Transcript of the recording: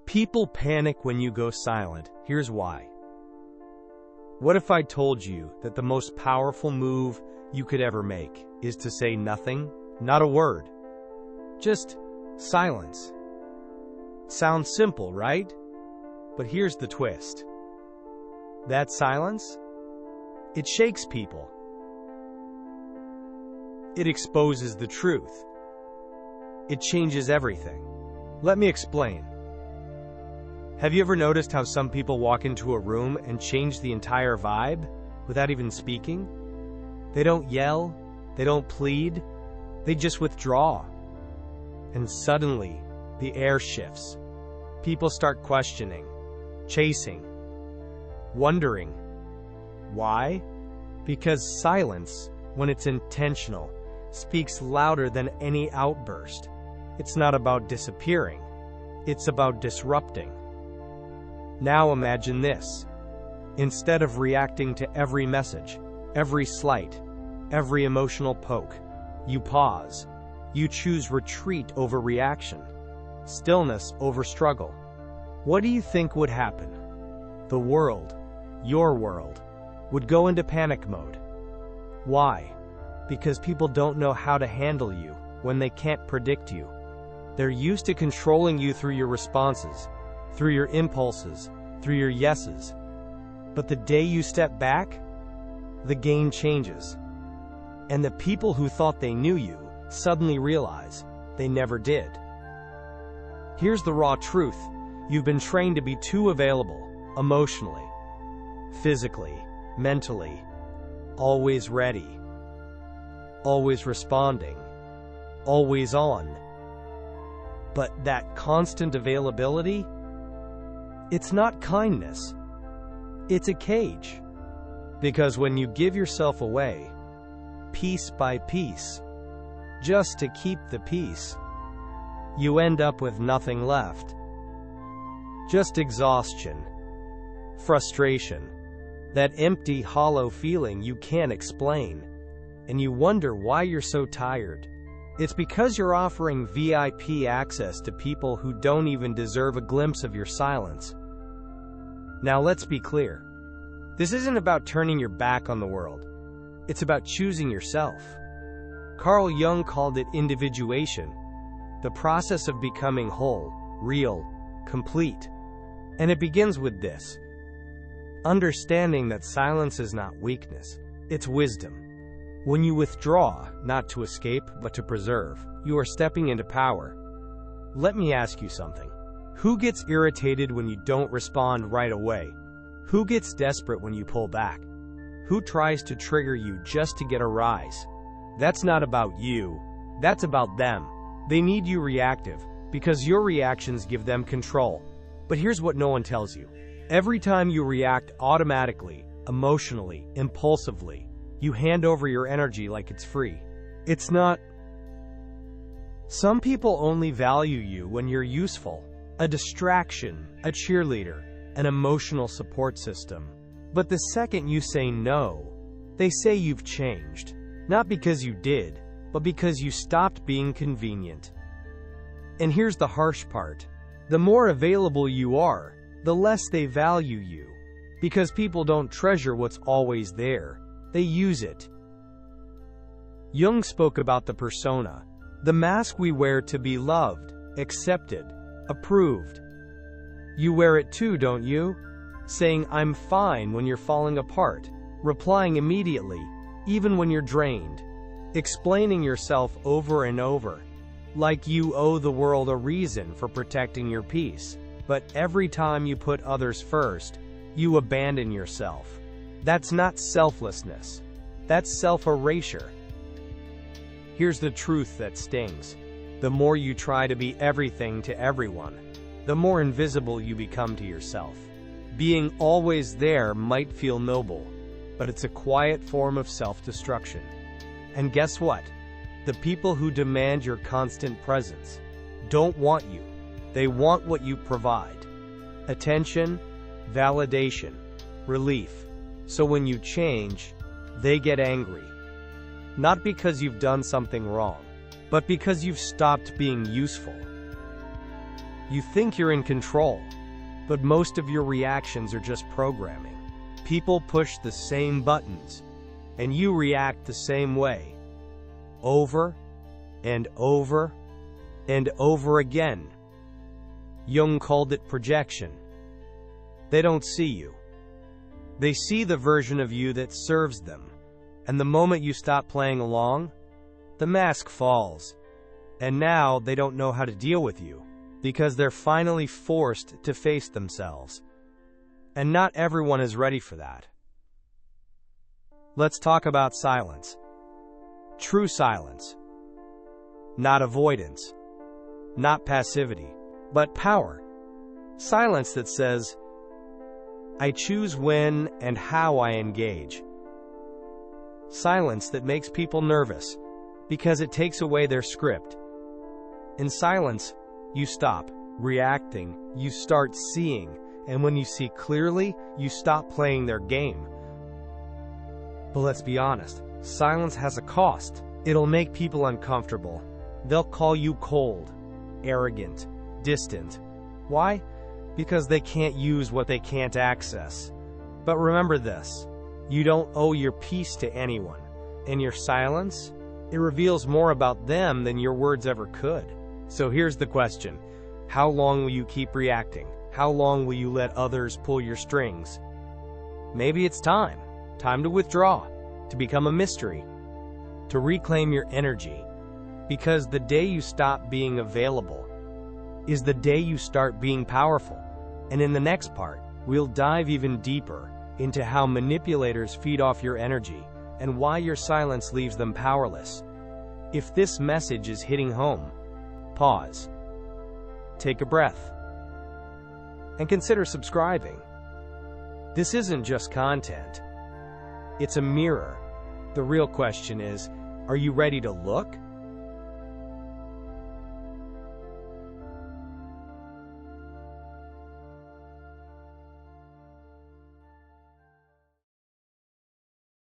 People panic when you go silent. Here's why. What if I told you that the most powerful move you could ever make is to say nothing, not a word, just silence? Sounds simple, right? But here's the twist. That silence, it shakes people. It exposes the truth. It changes everything. Let me explain. Have you ever noticed how some people walk into a room and change the entire vibe without even speaking? They don't yell, they don't plead, they just withdraw. And suddenly, the air shifts. People start questioning, chasing, wondering. Why? Because silence, when it's intentional, speaks louder than any outburst. It's not about disappearing. It's about disrupting. Now imagine this. Instead of reacting to every message, every slight, every emotional poke, you pause. You choose retreat over reaction, stillness over struggle. What do you think would happen? The world, your world, would go into panic mode. Why? Because people don't know how to handle you when they can't predict you. They're used to controlling you through your responses, through your impulses, through your yeses. But the day you step back, the game changes. And the people who thought they knew you suddenly realize they never did. Here's the raw truth. You've been trained to be too available, emotionally, physically, mentally, always ready, always responding, always on. But that constant availability, it's not kindness. It's a cage. Because when you give yourself away, piece by piece, just to keep the peace, you end up with nothing left. Just exhaustion, frustration, that empty, hollow feeling you can't explain, and you wonder why you're so tired. It's because you're offering VIP access to people who don't even deserve a glimpse of your silence. Now let's be clear. This isn't about turning your back on the world. It's about choosing yourself. Carl Jung called it individuation, the process of becoming whole, real, complete. And it begins with this: understanding that silence is not weakness, it's wisdom. When you withdraw, not to escape, but to preserve, you are stepping into power. Let me ask you something. Who gets irritated when you don't respond right away? Who gets desperate when you pull back? Who tries to trigger you just to get a rise? That's not about you. That's about them. They need you reactive, because your reactions give them control. But here's what no one tells you. Every time you react automatically, emotionally, impulsively, you hand over your energy like it's free. It's not. Some people only value you when you're useful, a distraction, a cheerleader, an emotional support system. But the second you say no, they say you've changed. Not because you did, but because you stopped being convenient. And here's the harsh part. The more available you are, the less they value you. Because people don't treasure what's always there. They use it. Jung spoke about the persona, the mask we wear to be loved, accepted, approved. You wear it too, don't you? Saying "I'm fine" when you're falling apart, replying immediately, even when you're drained, explaining yourself over and over, like you owe the world a reason for protecting your peace. But every time you put others first, you abandon yourself. That's not selflessness. That's self-erasure. Here's the truth that stings. The more you try to be everything to everyone, the more invisible you become to yourself. Being always there might feel noble, but it's a quiet form of self-destruction. And guess what? The people who demand your constant presence don't want you. They want what you provide. Attention, validation, relief. So when you change, they get angry. Not because you've done something wrong, but because you've stopped being useful. You think you're in control, but most of your reactions are just programming. People push the same buttons, and you react the same way. Over and over and over again. Jung called it projection. They don't see you. They see the version of you that serves them. And the moment you stop playing along, the mask falls. And now they don't know how to deal with you, because they're finally forced to face themselves. And not everyone is ready for that. Let's talk about silence. True silence. Not avoidance. Not passivity, but power. Silence that says, I choose when and how I engage. Silence that makes people nervous, because it takes away their script. In silence, you stop reacting, you start seeing, and when you see clearly, you stop playing their game. But let's be honest, silence has a cost. It'll make people uncomfortable. They'll call you cold, arrogant, distant. Why? Because they can't use what they can't access. But remember this, you don't owe your peace to anyone. And your silence, it reveals more about them than your words ever could. So here's the question. How long will you keep reacting? How long will you let others pull your strings? Maybe it's time. Time to withdraw, to become a mystery, to reclaim your energy. Because the day you stop being available is the day you start being powerful. And in the next part, we'll dive even deeper into how manipulators feed off your energy and why your silence leaves them powerless. If this message is hitting home, pause, take a breath, and consider subscribing. This isn't just content. It's a mirror. The real question is, are you ready to look?